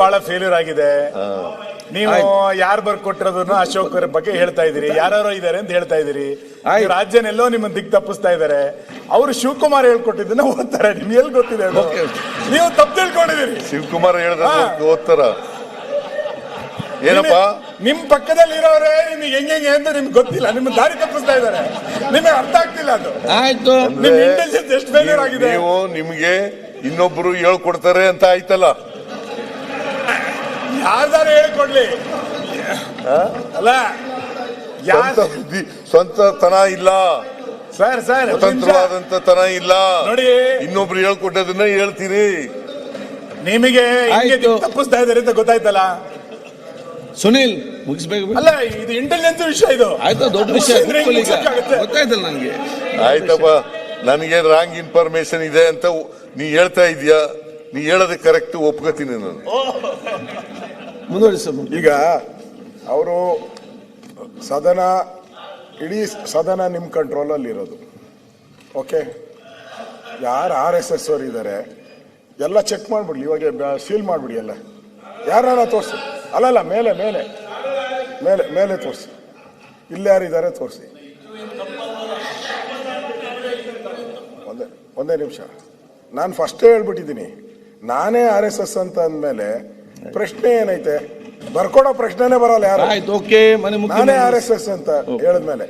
ಬಹಳ ಫೇಲ್ಯೂರ್ ಆಗಿದೆ. ನೀವು ಯಾರು ಬರ್ಕೊಟ್ಟಿರೋದನ್ನ ಅಶೋಕ್ ಅವರ ಬಗ್ಗೆ ಹೇಳ್ತಾ ಇದೀರಿ, ಯಾರು ಇದಾರೆ ಅಂತ ಹೇಳ್ತಾ ಇದೀರಿ. ರಾಜ್ಯನೆಲ್ಲೋ ನಿಮ್ಮನ್ನ ದಿಕ್ ತಪ್ಪಿಸ್ತಾ ಇದಾರೆ. ಅವರು ಶಿವಕುಮಾರ್ ಹೇಳ್ಕೊಟ್ಟಿದ್ದನ್ನ ಓದ್ತಾರೆ, ನಿಮ್ಗೆ ಎಲ್ಲಿ ಗೊತ್ತಿದೆ ಅದು? ನೀವು ತಪ್ಪು ತಿಳ್ಕೊಂಡಿದ್ದೀರಿ. ಶಿವಕುಮಾರ್ ಹೇಳಿದ ಓದ್ತಾರ ಏನಪ್ಪಾ? ನಿಮ್ ಪಕ್ಕದಲ್ಲಿ ಇರೋರೇ ನಿಮ್ಗೆ ಹೆಂಗೆ ಅಂತ ನಿಮ್ಗೆ ಗೊತ್ತಿಲ್ಲ, ನಿಮ್ ದಾರಿ ತಪ್ಪಿಸ್ತಾ ಇದಾರೆ, ನಿಮಗೆ ಅರ್ಥ ಆಗ್ತಿಲ್ಲ ಅದು. ಆಯ್ತು, ನಿಮ್ ಇಂಟೆಲಿಜೆನ್ಸ್ ಎಷ್ಟು ಫೇಲ್ಯೂರ್ ಆಗಿದೆ. ನೀವು ನಿಮ್ಗೆ ಇನ್ನೊಬ್ರು ಹೇಳ್ಕೊಡ್ತಾರೆ ಅಂತ ಆಯ್ತಲ್ಲ, ಯಾರ್ದಾರು ಹೇಳ್ಕೊಡ್ಲಿ ಅಲ್ಲ, ಸ್ವಂತ ತನ ಇಲ್ಲ ಸರ್. ಸ್ವತಂತ್ರವಾದಂತ ತನ ಇಲ್ಲ ನೋಡಿ, ಇನ್ನೊಬ್ರು ಹೇಳ್ಕೊಟ್ಟದನ್ನ ಹೇಳ್ತೀರಿ. ನಿಮಗೆ ತಪ್ಪಿಸ್ತಾ ಇದಾರೆ ಅಂತ ಗೊತ್ತಾಯ್ತಲ್ಲ ಸುನಿಲ್, ಮುಗಿಸ್ಬೇಕು. ಅಲ್ಲ, ಇದು ಇಂಟೆಲಿಜೆನ್ಸ್ ವಿಷಯ, ಇದು ಆಯ್ತಾ ದೊಡ್ಡ ವಿಷಯ ಗೊತ್ತಾಯ್ತಲ್ಲ ನನಗೆ. ಆಯ್ತಪ್ಪ, ನನಗೆ ರಾಂಗ್ ಇನ್ಫಾರ್ಮೇಶನ್ ಇದೆ ಅಂತ ನೀ ಹೇಳ್ತಾ ಇದೀಯಾ, ನೀ ಹೇಳೋದಕ್ಕೆ ಕರೆಕ್ಟ್ ಒಪ್ಕೋತೀನಿ ನಾನು. ಮುಂದುವರಿಸ. ಈಗ ಅವರು ಸದನ, ಇಡೀ ಸದನ ನಿಮ್ಮ ಕಂಟ್ರೋಲಲ್ಲಿ ಇರೋದು. ಓಕೆ, ಯಾರು RSS ಅವರು ಇದ್ದಾರೆ ಎಲ್ಲ ಚೆಕ್ ಮಾಡಿಬಿಡ್ಲಿ, ಇವಾಗ ಸೀಲ್ ಮಾಡಿಬಿಡಿ ಎಲ್ಲ, ಯಾರನ್ನ ತೋರಿಸಿ. ಅಲ್ಲಲ್ಲ, ಮೇಲೆ ಮೇಲೆ ಮೇಲೆ ಮೇಲೆ ತೋರಿಸಿ, ಇಲ್ಲಿ ಯಾರಿದ್ದಾರೆ ತೋರಿಸಿ. ಒಂದೇ ನಿಮಿಷ, ನಾನು ಫಸ್ಟೇ ಹೇಳ್ಬಿಟ್ಟಿದ್ದೀನಿ, ನಾನೇ RSS ಅಂತ ಅಂದಮೇಲೆ ಪ್ರಶ್ನೆ ಏನೈತೆ? ಬರ್ಕೊಡೋ ಪ್ರಶ್ನೆನೇ ಬರಲ್ಲ ಯಾರು. ನಾನೇ RSS ಅಂತ ಹೇಳಿದ್ಮೇಲೆ